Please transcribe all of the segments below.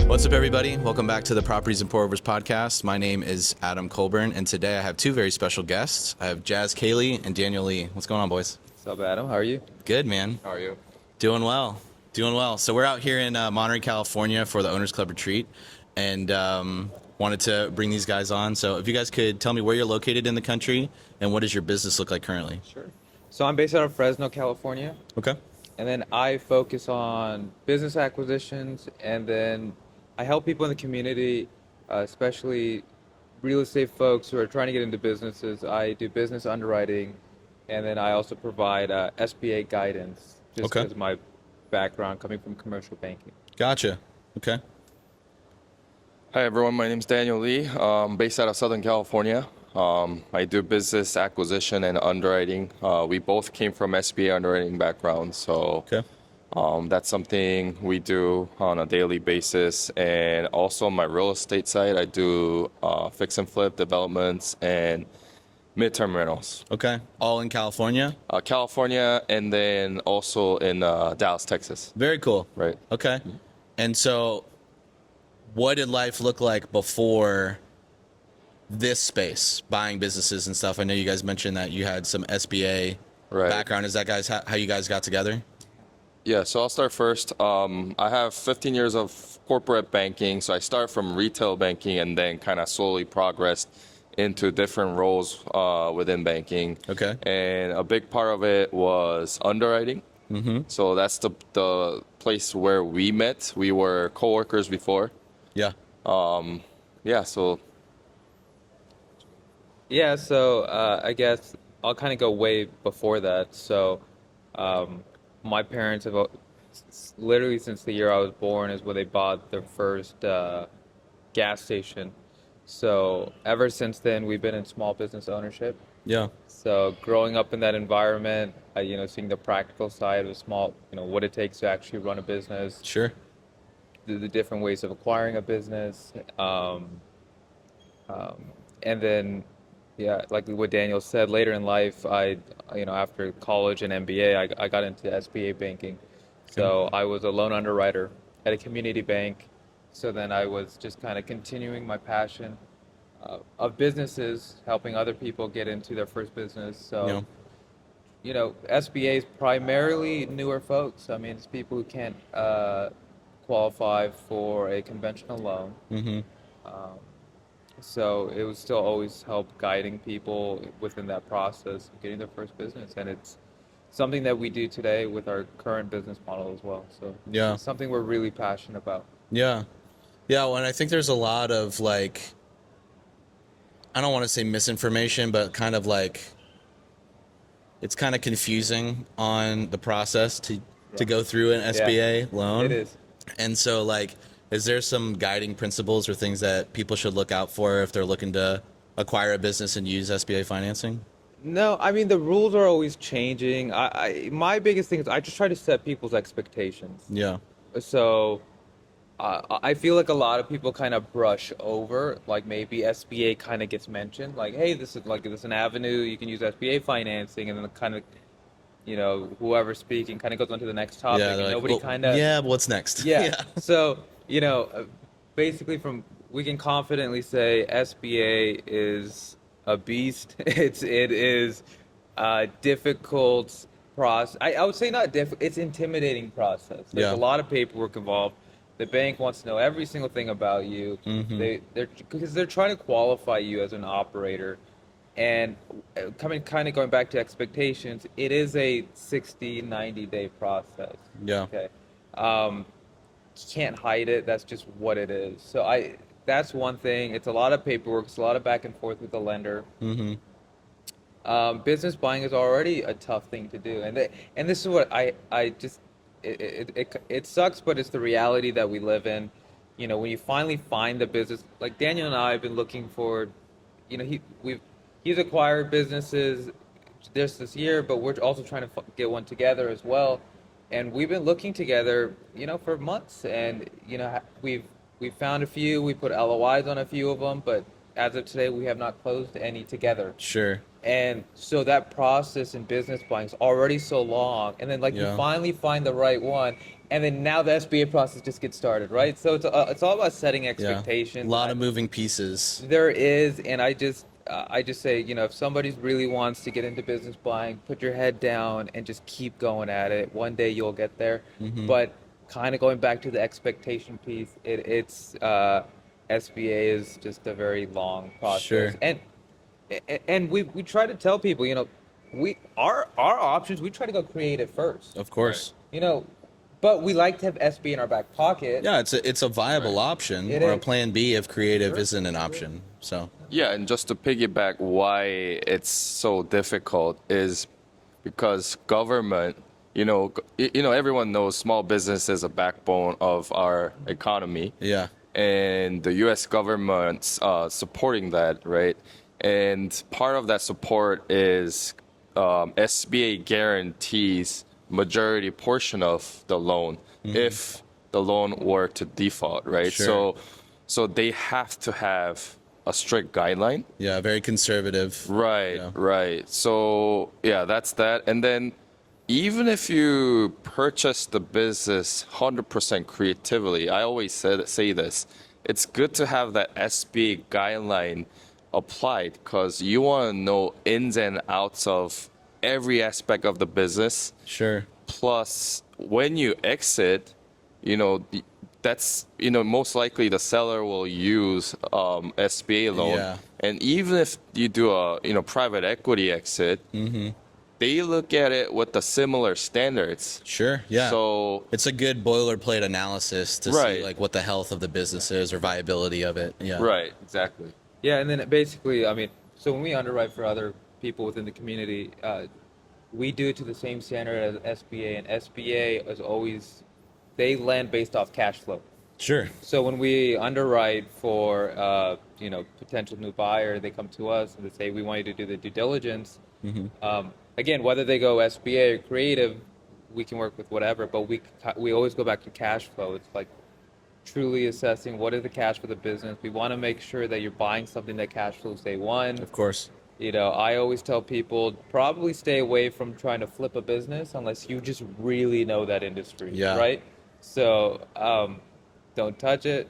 What's up, everybody? Welcome back to the Properties and Pour-Overs podcast. My name is Adam Colburn, and today I have two very special guests. I have Kailey and Daniel Lee. What's going on, boys? What's up, Adam? How are you? Good, man. How are you? Doing well. So we're out here in Monterey, California for the Owners Club retreat, and wanted to bring these guys on. So if you guys could tell me where you're located in the country and what does your business look like currently? Sure. So I'm based out of Fresno, California. Okay. And then I focus on business acquisitions, and then I help people in the community, especially real estate folks who are trying to get into businesses. I do business underwriting, and then I also provide SBA guidance, just because of my background coming from commercial banking. Gotcha. Okay. Hi, everyone. My name is Daniel Lee. I'm based out of Southern California. I do business acquisition and underwriting. We both came from SBA underwriting backgrounds, so that's something we do on a daily basis. And also on my real estate side, I do fix and flip developments and midterm rentals. Okay. All in California? California, and then also in Dallas, Texas. Very cool. Right. Okay. And so what did life look like before this space, buying businesses and stuff? I know you guys mentioned that you had some SBA background. Is that how you guys got together? Yeah, so I'll start first. I have 15 years of corporate banking, so I started from retail banking and then kind of slowly progressed into different roles within banking. Okay. And a big part of it was underwriting. Mm-hmm. So that's the place where we met. We were coworkers before. Yeah. So I guess I'll kind of go way before that. So my parents have literally since the year I was born is when they bought their first gas station. So ever since then, we've been in small business ownership. Yeah. So growing up in that environment, seeing the practical side of small, what it takes to actually run a business. Sure. The different ways of acquiring a business. And then, like what Daniel said, later in life, after college and MBA, I got into SBA banking. So I was a loan underwriter at a community bank. So then I was just kind of continuing my passion of businesses, helping other people get into their first business. So, SBA is primarily newer folks. I mean, it's people who can't qualify for a conventional loan. Mm-hmm. So it was still always help guiding people within that process of getting their first business. And it's something that we do today with our current business model as well. So it's something we're really passionate about. Yeah. Yeah, well, and I think there's a lot of I don't want to say misinformation, but kind of it's kind of confusing on the process to go through an SBA loan. It is. And so is there some guiding principles or things that people should look out for if they're looking to acquire a business and use SBA financing? No, I mean, the rules are always changing. My biggest thing is I just try to set people's expectations. Yeah. So I feel like a lot of people kind of brush over, maybe SBA kind of gets mentioned, hey, this is an avenue, you can use SBA financing, and then kind of, whoever's speaking kind of goes on to the next topic, and nobody but what's next? Yeah. So, basically we can confidently say SBA is a beast. It is a difficult process. I would say not difficult, it's intimidating process. There's a lot of paperwork involved. The bank wants to know every single thing about you. Mm-hmm. Because they're trying to qualify you as an operator. And going back to expectations, it is a 60, 90-day process. Yeah. Okay. You can't hide it. That's just what it is. So that's one thing. It's a lot of paperwork. It's a lot of back and forth with the lender. Mm-hmm. Business buying is already a tough thing to do. And this is what I just... It sucks, but it's the reality that we live in. When you finally find the business, like Daniel and I have been looking for, he's acquired businesses just this year, but we're also trying to get one together as well. And we've been looking together, for months, and we've found a few. We put LOIs on a few of them, but as of today, we have not closed any together. Sure. And so that process in business buying is already so long, and then like you Yeah. finally find the right one, and then now the SBA process just gets started, right? So it's all about setting Yeah. expectations. A lot of moving pieces. There is, and I just say, if somebody really wants to get into business buying, put your head down and just keep going at it. One day you'll get there. Mm-hmm. But kind of going back to the expectation piece, it's SBA is just a very long process. Sure. And we try to tell people, our options, we try to go creative first. Of course. But we like to have SBA in our back pocket. Yeah, it's a viable option, It or a is. plan B if creative isn't an option. So Yeah, and just to piggyback why it's so difficult is because government, everyone knows small business is a backbone of our economy. yeah, And the U.S. government's supporting that, right? And part of that support is SBA guarantees majority portion of the loan if the loan were to default, right? Sure. So they have to have a strict guideline. yeah, very conservative. Right, Yeah. right. So yeah, that's that. And then even if you purchase the business 100% creatively, I always say this, it's good to have that SBA guideline applied because you want to know ins and outs of every aspect of the business. Sure. Plus, when you exit, that's most likely the seller will use SBA loan. Yeah. And even if you do a private equity exit, they look at it with the similar standards. Sure. Yeah. So it's a good boilerplate analysis to see Right. like what the health of the business is or viability of it. Yeah. right, exactly. Yeah, and then basically, so when we underwrite for other people within the community, we do it to the same standard as SBA, and SBA is always, they lend based off cash flow. Sure. So when we underwrite for, potential new buyer, they come to us and they say, we want you to do the due diligence. Again, whether they go SBA or creative, we can work with whatever, but we always go back to cash flow. It's like truly assessing what is the cash for the business. We want to make sure that you're buying something that cash flows day one. Of course. I always tell people probably stay away from trying to flip a business unless you just really know that industry. Yeah. Right? So don't touch it.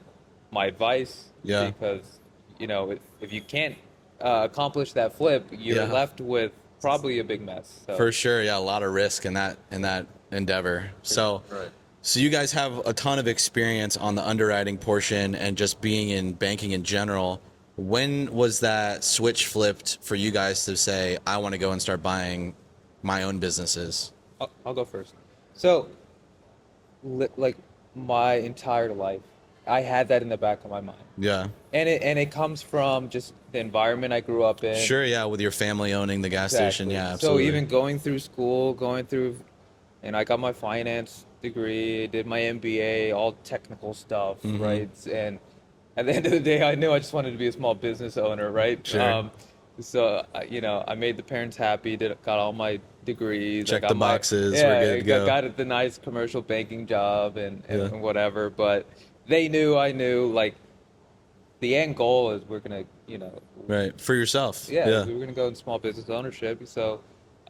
My advice. Yeah. Because, if you can't accomplish that flip, you're Yeah. left with probably a big mess. So. For sure. Yeah. A lot of risk in that endeavor. So. Right. So you guys have a ton of experience on the underwriting portion and just being in banking in general. When was that switch flipped for you guys to say, I want to go and start buying my own businesses? I'll go first. So, like my entire life, I had that in the back of my mind, Yeah. and it comes from just the environment I grew up in. Sure. Yeah. With your family owning the gas station. Exactly. Yeah. So Absolutely. even going through school, and I got my finance degree, did my MBA, all technical stuff, Mm-hmm. right? And at the end of the day, I knew I just wanted to be a small business owner, right? Sure. So I made the parents happy, got all my degrees. Check I got the my- boxes, Yeah, we're good to go. got the nice commercial banking job and Yeah. whatever. But they knew, I knew, like, the end goal is we're going to, Right. For yourself. yeah, we were gonna go in small business ownership. So,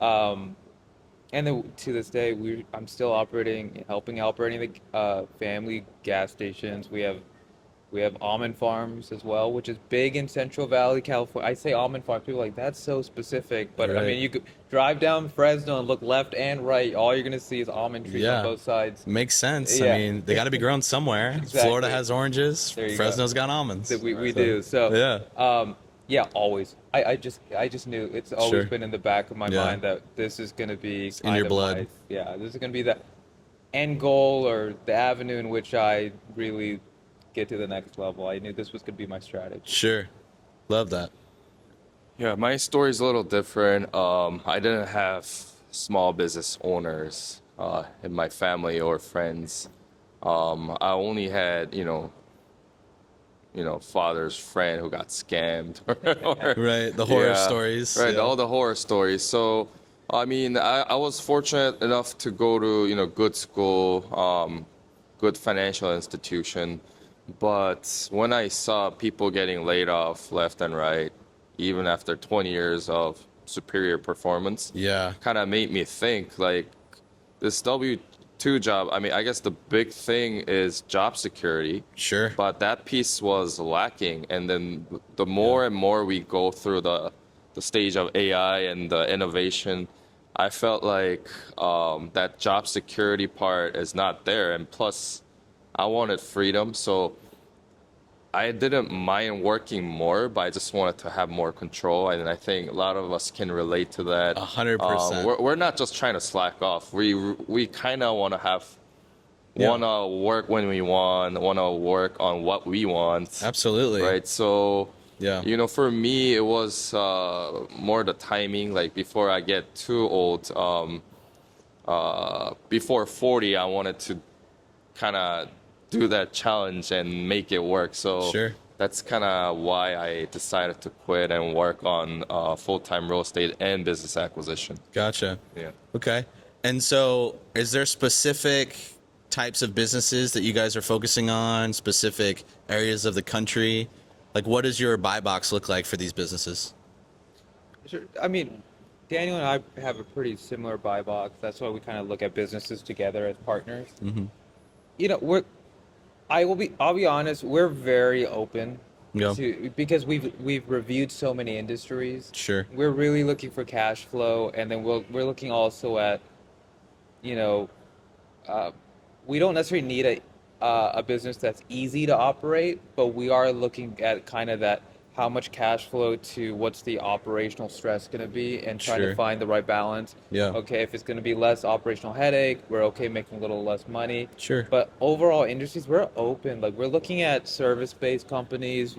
and then to this day, I'm still helping operating the family gas stations. We have almond farms as well, which is big in Central Valley, California. I say almond farms, people are like, that's so specific, but I Right. mean, you could drive down Fresno and look left and right. All you're gonna see is almond trees Yeah. on both sides. Makes sense. Yeah. I mean, they got to be grown somewhere. Exactly. Florida has oranges. There you Fresno's got almonds. That we do. So Yeah. yeah, always. I just knew it's always Sure. been in the back of my Yeah. mind that this is gonna be in kind your of blood. this is gonna be the end goal or the avenue in which I really get to the next level. I knew this was gonna be my strategy. Sure. Love that. Yeah, my story is a little different. I didn't have small business owners in my family or friends. I only had, father's friend who got scammed. Right. The horror Yeah, stories. Right, Yeah. all the horror stories. So, I mean, I was fortunate enough to go to, good school, good financial institution. But when I saw people getting laid off left and right, even after 20 years of superior performance, Yeah. kind of made me think like this W-2 job. I mean, I guess the big thing is job security, Sure. but that piece was lacking. And then the more and more we go through the stage of AI and the innovation, I felt like that job security part is not there. And plus, I wanted freedom, so I didn't mind working more, but I just wanted to have more control. And I think a lot of us can relate to that. 100%. We're not just trying to slack off. We kind of want to Yeah. want to work when we want to work on what we want. Absolutely. Right. So, Yeah. for me, it was more the timing. Like before I get too old, before 40, I wanted to kind of do that challenge and make it work. So Sure. that's kind of why I decided to quit and work on full-time real estate and business acquisition. Gotcha. Yeah. Okay. And so is there specific types of businesses that you guys are focusing on, specific areas of the country? Like, what does your buy box look like for these businesses? Sure. I mean, Daniel and I have a pretty similar buy box. That's why we kind of look at businesses together as partners. Mm-hmm. You know, I'll be honest, we're very open Yeah. because we've reviewed so many industries. Sure. We're really looking for cash flow, and then we're looking also at, you know, we don't necessarily need a business that's easy to operate, but we are looking at kind of that how much cash flow to what's the operational stress going to be, and trying Sure. to find the right balance. Yeah. Okay, if it's going to be less operational headache, we're okay making a little less money. Sure. But overall industries, we're open. Like we're looking at service-based companies.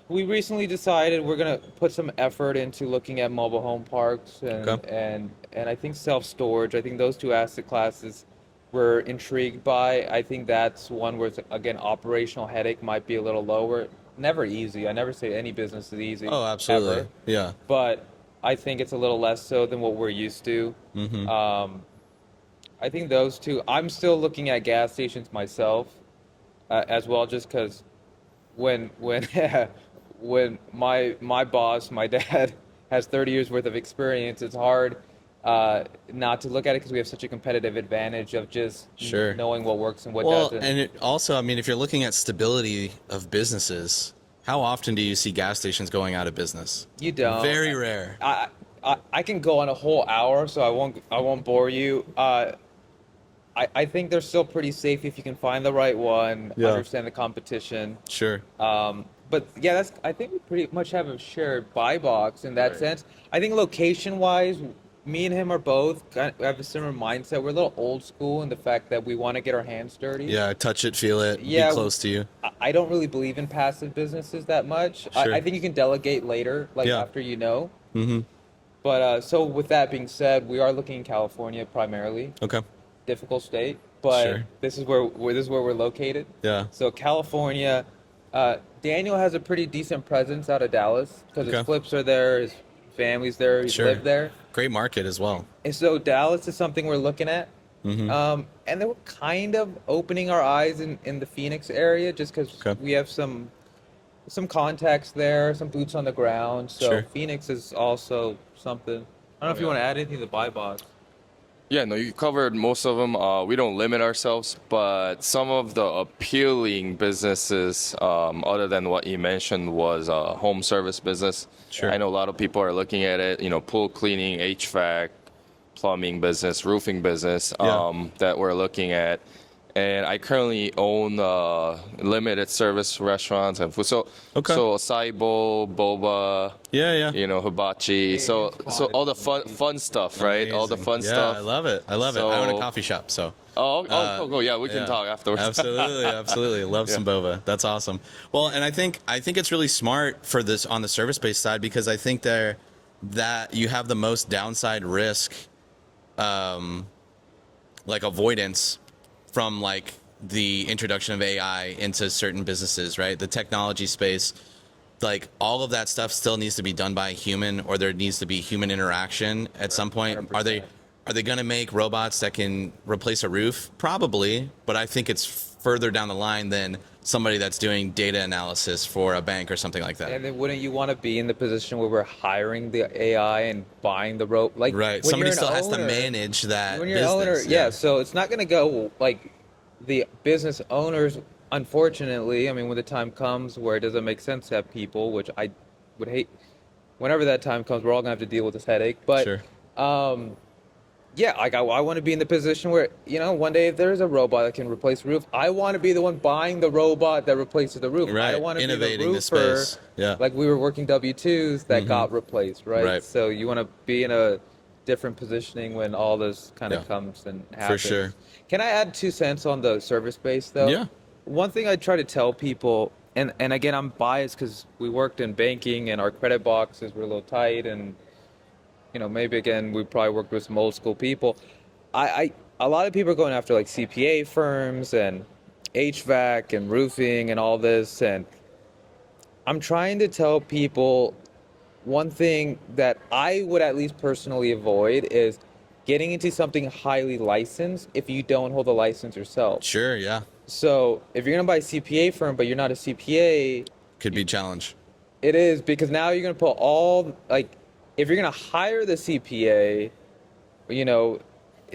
We recently decided we're gonna put some effort into looking at mobile home parks and Okay. and I think self-storage. I think those two asset classes we're intrigued by. I think that's one where again operational headache might be a little lower. Never easy. I never say any business is easy. Oh, absolutely. Ever. Yeah. But I think it's a little less so than what we're used to. Mm-hmm. I think those two. I'm still looking at gas stations myself, as well, just because when when my boss, my dad, has 30 years worth of experience, it's hard not to look at it because we have such a competitive advantage of just Sure. knowing what works and what Well, doesn't. and it also, I mean, if you're looking at stability of businesses, how often do you see gas stations going out of business? You don't. Very rare. I can go on a whole hour, so I won't bore you. I think they're still pretty safe if you can find the right one, Yeah. understand the competition. Sure. But yeah, I think we pretty much have a shared buy box in that Right. sense. I think location wise, me and him are both kind of have a similar mindset. We're a little old school in the fact that we want to get our hands dirty. Yeah, touch it, feel it, Yeah, be close to you. I don't really believe in passive businesses that much. Sure. I think you can delegate later, like Yeah. after you know. Mm-hmm. But so with that being said, we are looking in California primarily. Okay. Difficult state, but Sure. this is where we're located. Yeah. So California, Daniel has a pretty decent presence out of Dallas because Okay. his flips are there, his family's there, he's Sure. lived there, Great market as well. and so Dallas is something we're looking at. Mm-hmm. And then we're kind of opening our eyes in the Phoenix area just because Okay. we have some contacts there, some boots on the ground. So Sure. Phoenix is also something. I don't know if you want to add anything to the buy box. Yeah, no, you covered most of them. We don't limit ourselves, but some of the appealing businesses, other than what you mentioned, was a home service business. Sure. I know a lot of people are looking at it, pool cleaning, HVAC, plumbing business, roofing business, Yeah. that we're looking at. And I currently own limited service restaurants and food. So, Okay. so acai bowl, boba, Yeah, yeah. hibachi. So all the fun stuff, right? All the Amazing. fun yeah, stuff. I love it. I love it. I own a So- coffee shop, so. Oh, yeah, we can talk afterwards. Absolutely, absolutely. Love some boba. That's awesome. Well, and I think it's really smart for this on the service-based side because I think that you have the most downside risk, like avoidance from like the introduction of AI into certain businesses, right? The technology space, like all of that stuff still needs to be done by a human, or there needs to be human interaction at some point. 100%. Are they going to make robots that can replace a roof? Probably, but I think it's further down the line than somebody that's doing data analysis for a bank or something like that. And then wouldn't you want to be in the position where we're hiring the AI and buying the rope? Like Right. when Somebody you're an still has to owner- manage that when you're an owner, business. yeah. So it's not going to go like the business owners. Unfortunately, I mean, when the time comes where it doesn't make sense to have people, which I would hate. Whenever that time comes, we're all gonna have to deal with this headache. But Sure. yeah, like I want to be in the position where, you know, one day if there's a robot that can replace the roof, I want to be the one buying the robot that replaces the roof. Right. I don't want to be the Innovating the roofer. space. Yeah. Like we were working W-2s that got replaced, right? Right. So you want to be in a different positioning when all this kind of Yeah. comes and happens. For sure. Can I add 2 cents on the service base though? Yeah. One thing I try to tell people, and again, I'm biased because we worked in banking and our credit boxes were a little tight, and you know, maybe again, we probably worked with some old school people. A lot of people are going after like CPA firms and HVAC and roofing and all this, and I'm trying to tell people one thing that I would at least personally avoid is getting into something highly licensed if you don't hold a license yourself. Sure. Yeah. So if you're gonna buy a CPA firm but you're not a CPA, Could be a challenge. it is, because now you're gonna put all, like, if you're gonna hire the CPA, you know,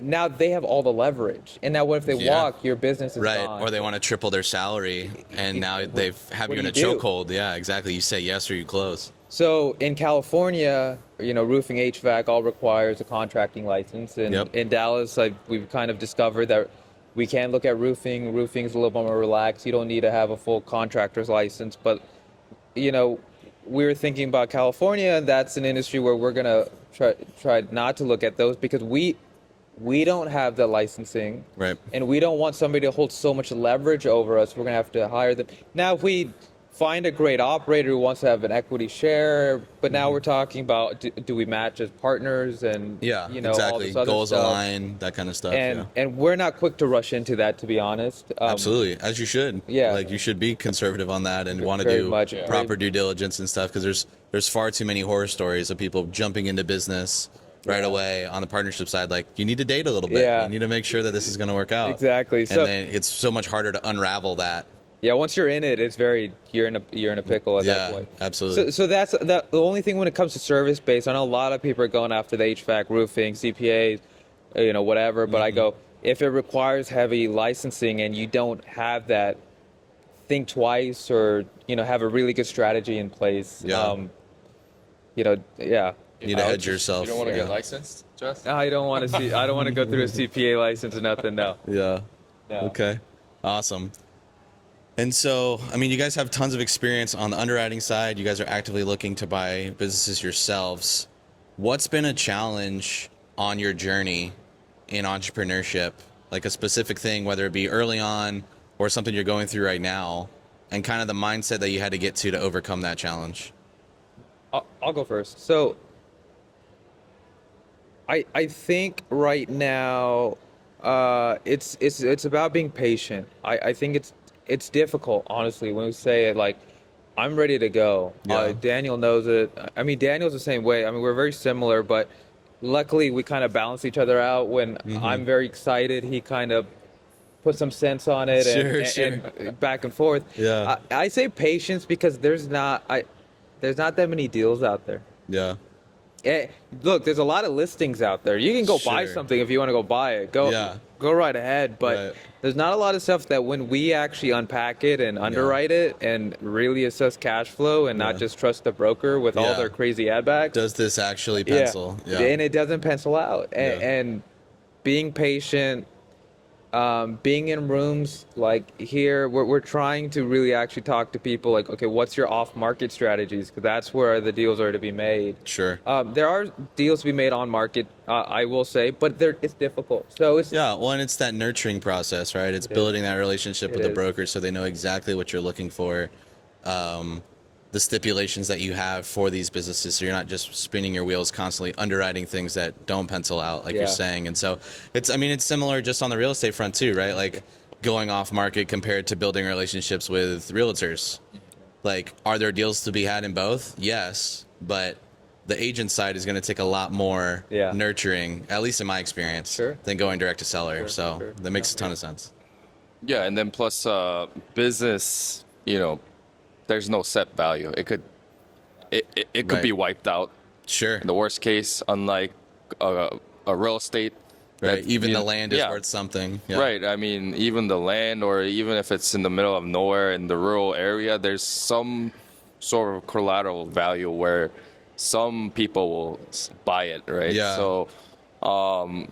now they have all the leverage. And now what if they Yeah. walk, your business is Right. gone. Or they want to triple their salary and now they have what you in a do you do? chokehold. Yeah, exactly. You say yes or you close. So in California, you know, roofing HVAC all requires a contracting license. And Yep. in Dallas, we've kind of discovered that we can look at roofing. Roofing is a little bit more relaxed. You don't need to have a full contractor's license. But, you know, we were thinking about California, and that's an industry where we're going to try not to look at those because we don't have the licensing. Right. And we don't want somebody to hold so much leverage over us. We're going to have to hire them. Now, if we find a great operator who wants to have an equity share, but now we're talking about do we match as partners and, Yeah, you know, all exactly. this other Goals stuff. align, that kind of stuff. And yeah. and we're not quick to rush into that, to be honest. Absolutely, as you should. Yeah. Like you should be conservative on that and want to Very do much, yeah. proper due diligence and stuff because there's far too many horror stories of people jumping into business right away on the partnership side. Like you need to date a little bit. Yeah. You need to make sure that this is going to work out. Exactly. And So then it's so much harder to unravel that. yeah, once you're in it, it's very you're in a pickle at that Yeah, point. absolutely. So that's the only thing when it comes to service based. I know a lot of people are going after the HVAC, roofing, CPAs, you know, whatever. But I go, if it requires heavy licensing and you don't have that, think twice, or you know, have a really good strategy in place. Yeah. You know, yeah. You need to hedge yourself. You don't want to yeah. get licensed, Jess? I don't want to see. I don't want to go through a CPA license or nothing. No. Yeah. No. Okay. Awesome. And so, I mean, you guys have tons of experience on the underwriting side. You guys are actively looking to buy businesses yourselves. What's been a challenge on your journey in entrepreneurship? Like a specific thing, whether it be early on or something you're going through right now, and kind of the mindset that you had to get to overcome that challenge? I'll go first. So I think right now it's about being patient. I think it's difficult, honestly, when we say it, like I'm ready to go. Yeah. Daniel knows it. I mean, Daniel's the same way. I mean, we're very similar, but luckily we kind of balance each other out. When I'm very excited, he kind of put some sense on it and back and forth. Yeah. I say patience because there's not that many deals out there. Yeah. Look, there's a lot of listings out there. You can go buy Sure. something if you want to go buy it. Go right ahead. But Right. there's not a lot of stuff that when we actually unpack it and underwrite it and really assess cash flow and not Yeah. just trust the broker with all Yeah. their crazy ad backs. Does this actually pencil? Yeah. And it doesn't pencil out. And, Yeah. and being patient, being in rooms like here, we're trying to really actually talk to people like, okay, what's your off-market strategies? Because that's where the deals are to be made. Sure. There are deals to be made on market, I will say, but it's difficult. So it's Yeah, well, and it's that nurturing process, right? It's building that relationship with the is. broker so they know exactly what you're looking for, the stipulations that you have for these businesses, so you're not just spinning your wheels constantly underwriting things that don't pencil out, like Yeah. you're saying. And so it's similar just on the real estate front too, right? Like going off market compared to building relationships with realtors. Like, are there deals to be had in both? Yes, but the agent side is going to take a lot more nurturing, at least in my experience, Sure. than going direct to seller. So sure. that makes a ton of sense. Yeah, and then plus business, there's no set value. It could be Right. wiped out Sure. in the worst case, unlike a real estate. Right. That, Even the land is yeah, worth something. Yeah. right. I mean, even the land, or even if it's in the middle of nowhere in the rural area, there's some sort of collateral value where some people will buy it, right? Yeah. So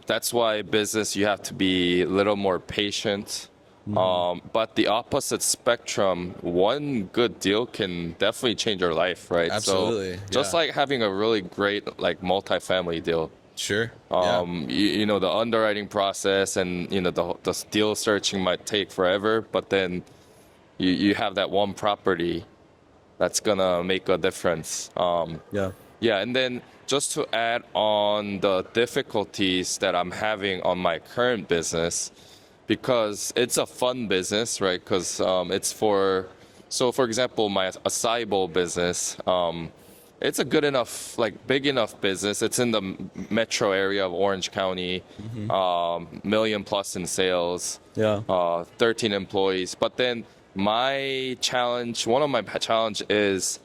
that's why business, you have to be a little more patient. But the opposite spectrum, one good deal can definitely change your life, right? Absolutely. So just Yeah. like having a really great like multifamily deal, Sure. Yeah. the underwriting process and the deal searching might take forever, but then you have that one property that's gonna make a difference. Yeah. Yeah, and then just to add on the difficulties that I'm having on my current business, because it's a fun business, right? Because so for example, my acai bowl business, it's a good enough, like big enough business. It's in the metro area of Orange County, million plus in sales, Yeah. 13 employees. But then one of my challenge is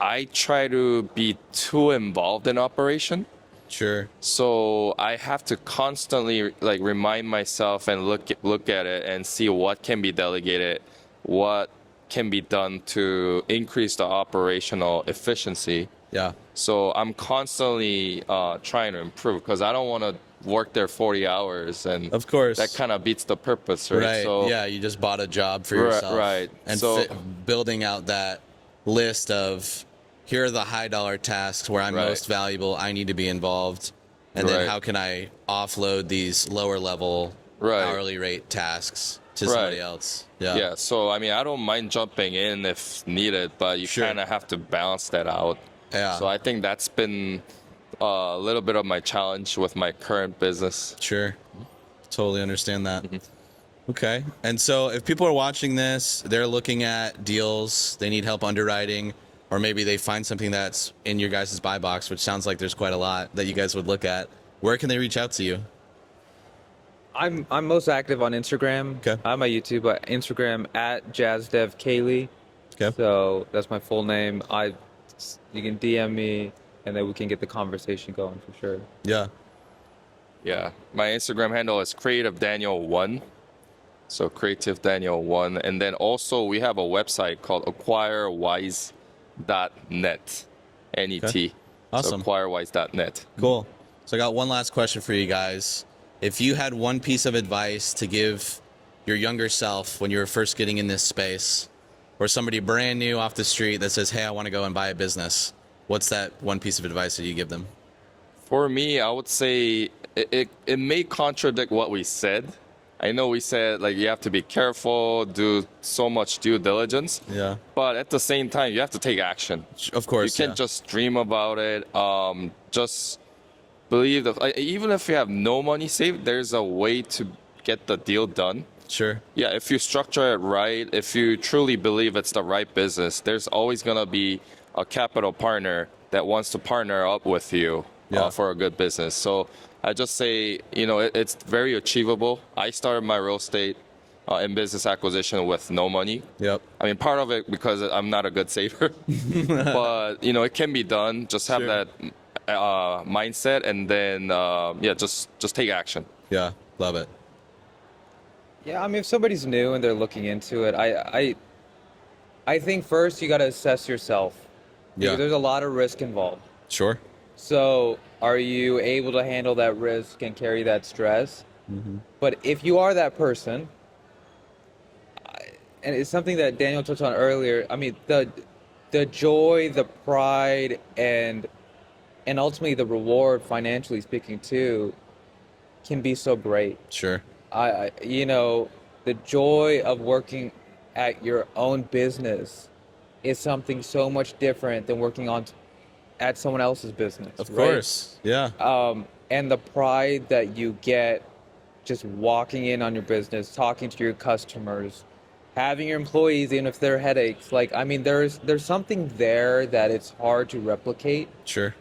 I try to be too involved in operation. Sure. So I have to constantly like remind myself and look at it and see what can be delegated, what can be done to increase the operational efficiency. Yeah. So I'm constantly trying to improve because I don't want to work there 40 hours, and Of course. that kind of beats the purpose, right? Right. So Yeah. You just bought a job for Right, yourself. right. And So- building out that list of here are the high dollar tasks where I'm Right. most valuable. I need to be involved. And then Right. how can I offload these lower level Right. hourly rate tasks to Right. somebody else? Yeah. Yeah, so I mean, I don't mind jumping in if needed, but you Sure. kind of have to balance that out. Yeah. So I think that's been a little bit of my challenge with my current business. Sure. Totally understand that. Mm-hmm. Okay. And so if people are watching this, they're looking at deals, they need help underwriting, or maybe they find something that's in your guys' buy box, which sounds like there's quite a lot that you guys would look at. Where can they reach out to you? I'm most active on Instagram. Okay. I'm on YouTube, but Instagram at Jasdev Kailey. Okay. So that's my full name. You can DM me, and then we can get the conversation going for sure. Yeah. Yeah, my Instagram handle is creativedaniel1. So creativedaniel1. And then also we have a website called acquirewise.net. N-E-T. Okay. Awesome. So acquirewise.net. Cool. So I got one last question for you guys. If you had one piece of advice to give your younger self when you were first getting in this space, or somebody brand new off the street that says, hey, I want to go and buy a business, what's that one piece of advice that you give them? For me, I would say it may contradict what we said. I know we said like you have to be careful, do so much due diligence. Yeah. But at the same time, you have to take action. Of course. You can't just dream about it. Just believe that even if you have no money saved, there's a way to get the deal done. Sure. Yeah, if you structure it right, if you truly believe it's the right business, there's always going to be a capital partner that wants to partner up with you for a good business. So I just say, it's very achievable. I started my real estate and business acquisition with no money. Yep. I mean, part of it because I'm not a good saver, but it can be done. Just have Sure. that mindset, and then just take action. Yeah. Love it. Yeah, I mean, if somebody's new and they're looking into it, I think first you got to assess yourself. Yeah. Because there's a lot of risk involved. Sure. So, are you able to handle that risk and carry that stress? Mm-hmm. But if you are that person, and it's something that Daniel touched on earlier, I mean, the joy, the pride, and ultimately the reward, financially speaking, too, can be so great. Sure. The joy of working at your own business is something so much different than working at someone else's business. Of right? course. Yeah. And the pride that you get just walking in on your business, talking to your customers, having your employees, even if they're headaches. Like, I mean, there's something there that it's hard to replicate. Sure.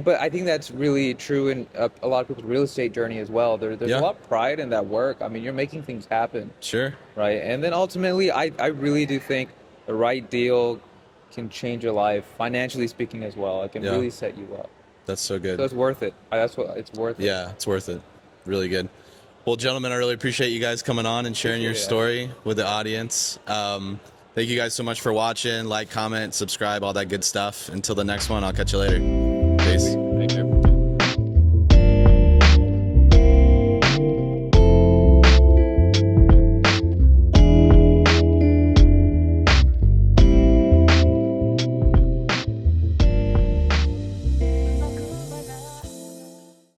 but I think that's really true in a lot of people's real estate journey as well. There's Yeah. a lot of pride in that work. I mean, you're making things happen, Sure. right? And then ultimately, I really do think the right deal can change your life, financially speaking as well. It can Yeah. really set you up. That's so good. So it's worth it. That's what it's worth it. Yeah, it's worth it. Really good. Well, gentlemen, I really appreciate you guys coming on and sharing your Appreciate it. story with the audience. Thank you guys so much for watching. Like, comment, subscribe, all that good stuff. Until the next one, I'll catch you later. Peace. Thank you.